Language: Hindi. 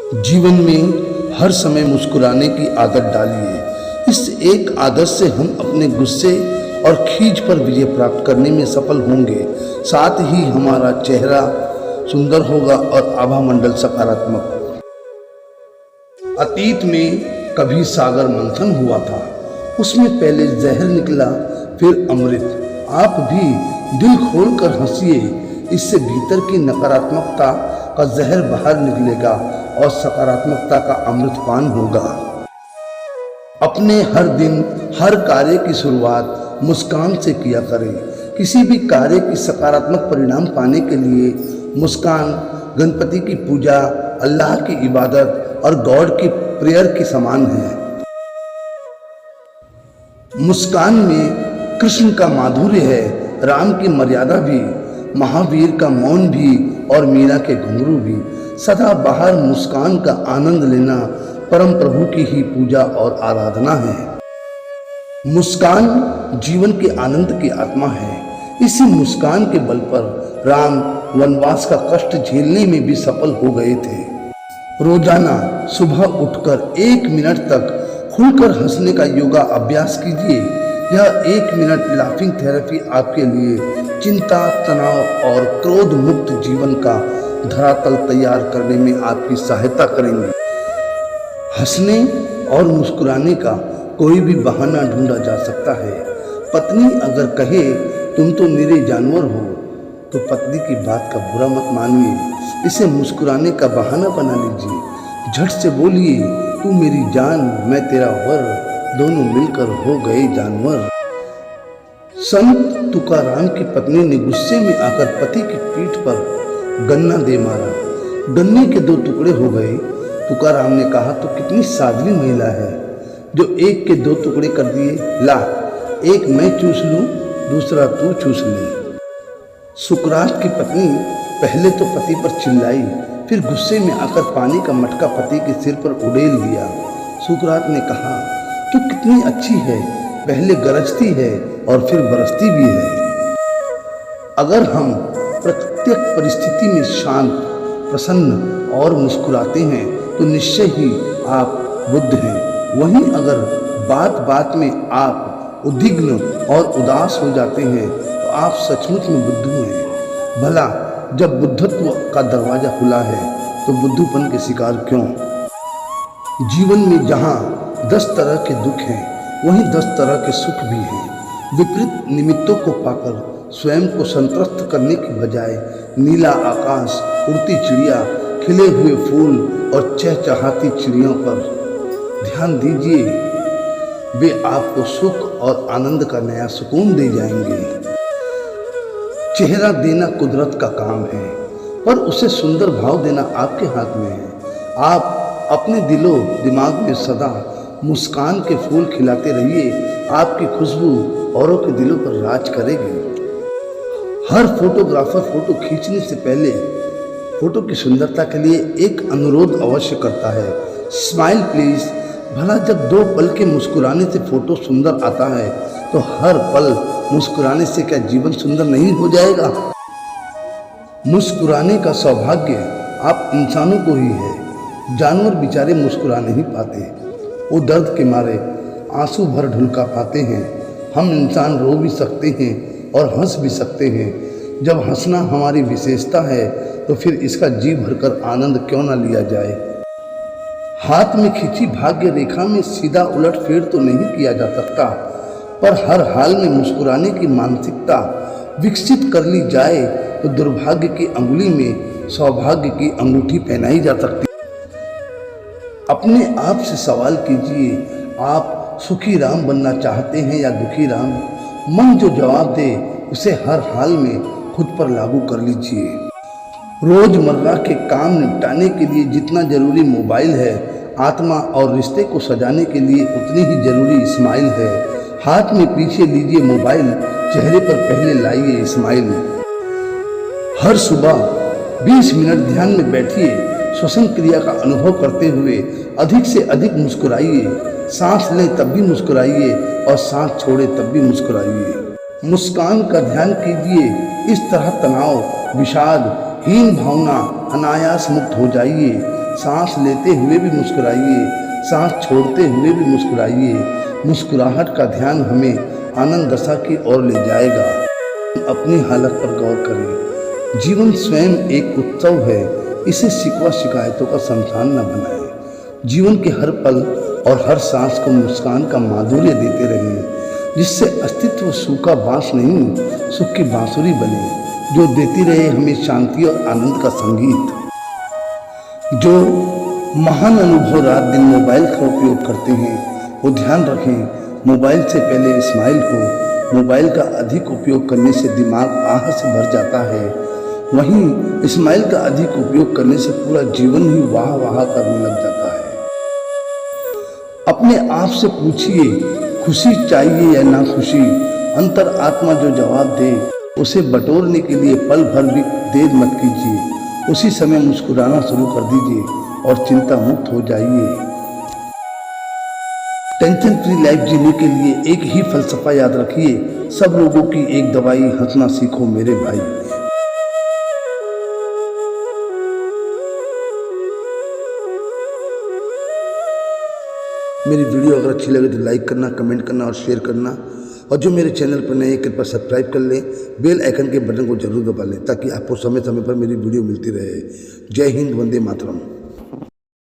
जीवन में हर समय मुस्कुराने की आदत डालिए। इस एक आदत से हम अपने गुस्से और खींच पर विजय प्राप्त करने में सफल होंगे। साथ ही हमारा चेहरा सुंदर होगा और आभा मंडल सकारात्मक। अतीत में कभी सागर मंथन हुआ था, उसमें पहले जहर निकला फिर अमृत। आप भी दिल खोलकर हंसिए, इससे भीतर की नकारात्मकता का जहर बाहर निकलेगा और सकारात्मकता का अमृतपान होगा। अपने हर दिन हर कार्य की शुरुआत मुस्कान से किया करें। किसी भी कार्य की सकारात्मक परिणाम पाने के लिए मुस्कान गणपति की पूजा, अल्लाह की इबादत और गॉड की प्रेयर के समान है। मुस्कान में कृष्ण का माधुर्य है, राम की मर्यादा भी, महावीर का मौन भी और मीरा के घुंघरू भी। सदा बाहर मुस्कान का आनंद लेना परम प्रभु की ही पूजा और आराधना है। मुस्कान जीवन के आनंद की आत्मा है। इसी मुस्कान के बल पर राम वनवास का कष्ट झेलने में भी सफल हो गए थे। रोजाना सुबह उठकर 1 मिनट तक खुलकर हंसने का योगा अभ्यास कीजिए। यह 1 मिनट लाफिंग थेरेपी आपके लिए चिंता, तनाव और क्रोध मुक्त जीवन का धरातल तैयार करने में आपकी सहायता करेंगे। हंसने और मुस्कुराने का कोई भी बहाना ढूंढा जा सकता है। पत्नी अगर कहे तुम तो निरे जानवर हो, तो पत्नी की बात का बुरा मत मानिए, इसे मुस्कुराने का बहाना बना लीजिए। झट से बोलिए, तू मेरी जान मैं तेरा वर, दोनों मिलकर हो गए जानवर। संत तुकाराम की पत्नी ने गुस्से में आकर पति की पीठ पर गन्ना दे मारा। गन्ने के 2 टुकड़े हो गए। तुकाराम ने कहा, तो कितनी साध्वी महिला है जो 1 के 2 टुकड़े कर दिए। ला, एक मैं चूस लूं, दूसरा तू चूस ले। सुकरात की पत्नी पहले तो पति पर चिल्लाई, फिर गुस्से में आकर पानी का मटका पति के सिर पर उड़ेल दिया। सुकरात ने कहा, तू कितनी अच्छी है, पहले गरजती है और फिर बरसती भी है। अगर हम प्रत्येक परिस्थिति में शांत, प्रसन्न और मुस्कुराते हैं तो निश्चय ही आप बुद्ध हैं। वहीं अगर बात बात में आप उद्विग्न और उदास हो जाते हैं तो आप सचमुच में बुद्धू हैं। भला जब बुद्धत्व का दरवाजा खुला है तो बुद्धूपन के शिकार क्यों? जीवन में जहाँ 10 तरह के दुख हैं, वहीं 10 तरह के सुख भी हैं। विपरीत निमित्तों को पाकर स्वयं को संतुष्ट करने की बजाय नीला आकाश, उड़ती चिड़िया, खिले हुए फूल और चहचहाती चिड़ियों पर ध्यान दीजिए। वे आपको सुख और आनंद का नया सुकून दे जाएंगे। चेहरा देना कुदरत का काम है, पर उसे सुंदर भाव देना आपके हाथ में है। आप अपने दिलो दिमाग में सदा मुस्कान के फूल खिलाते रहिए। आपकी खुशबू औरों के दिलों पर राज करेगी। हर फोटोग्राफर फोटो खींचने से पहले फोटो की सुंदरता के लिए एक अनुरोध अवश्य करता है, स्माइल प्लीज। भला जब 2 पल के मुस्कुराने से फोटो सुंदर आता है तो हर पल मुस्कुराने से क्या जीवन सुंदर नहीं हो जाएगा? मुस्कुराने का सौभाग्य आप इंसानों को ही है। जानवर बेचारे मुस्कुरा नहीं पाते, वो दर्द के मारे आंसू भर ढुलका पाते हैं। हम इंसान रो भी सकते हैं और हंस भी सकते हैं। जब हंसना हमारी विशेषता है तो फिर इसका जी भरकर आनंद क्यों ना लिया जाए? हाथ में खींची भाग्य रेखा में सीधा उलट फेर तो नहीं किया जा सकता, पर हर हाल में मुस्कुराने की मानसिकता विकसित कर ली जाए तो दुर्भाग्य की अंगुली में सौभाग्य की अंगूठी पहनाई जा सकती। अपने आप से सवाल कीजिए, आप सुखी राम बनना चाहते हैं या दुखी राम? मन जो जवाब दे उसे हर हाल में खुद पर लागू कर लीजिए। रोजमर्रा के काम निपटाने के लिए जितना जरूरी मोबाइल है, आत्मा और रिश्ते को सजाने के लिए उतनी ही जरूरी स्माइल है। हाथ में पीछे लीजिए मोबाइल, चेहरे पर पहले लाइए स्माइल। हर सुबह 20 मिनट ध्यान में बैठिए, श्वसन क्रिया का अनुभव करते हुए अधिक से अधिक मुस्कुराइए। सांस लें तब भी मुस्कुराइए और सांस छोड़े तब भी मुस्कुराइए। मुस्कान का ध्यान कीजिए, इस तरह तनाव, विषाद, हीन भावना अनायास मुक्त हो जाइए। सांस लेते हुए भी मुस्कुराइए, सांस छोड़ते हुए भी मुस्कुराइए। मुस्कुराहट का ध्यान हमें आनंद दशा की ओर ले जाएगा। अपनी हालत पर गौर करें। जीवन स्वयं एक उत्सव है, इसे शिकवा शिकायतों का शमशान न बनाएं। जीवन के हर पल और हर सांस को मुस्कान का माधुर्य देते रहें, जिससे अस्तित्व सूखा बांस नहीं, सुख की बांसुरी बने, जो देती रहे हमें शांति और आनंद का संगीत। जो महान अनुभव रात दिन मोबाइल का उपयोग करते हैं, वो ध्यान रखें, मोबाइल से पहले स्माइल हो। मोबाइल का अधिक उपयोग करने से दिमाग आह से भर जाता है, वहीं स्माइल का अधिक उपयोग करने से पूरा जीवन ही वाह वाह करने लग जाता है। अपने आप से पूछिए, खुशी चाहिए या ना खुशी। अंतर आत्मा जो जवाब दे, उसे बटोरने के लिए पल भर भी देर मत कीजिए। उसी समय मुस्कुराना शुरू कर दीजिए और चिंता मुक्त हो जाइए। टेंशन फ्री लाइफ जीने के लिए एक ही फलसफा याद रखिए, सब लोगों की एक दवाई, हंसना सीखो मेरे भाई। मेरी वीडियो अगर अच्छी लगे तो लाइक करना, कमेंट करना और शेयर करना। और जो मेरे चैनल पर नए, कृपया सब्सक्राइब कर लें, बेल आइकन के बटन को जरूर दबा लें, ताकि आपको समय समय पर मेरी वीडियो मिलती रहे। जय हिंद, वंदे मातरम।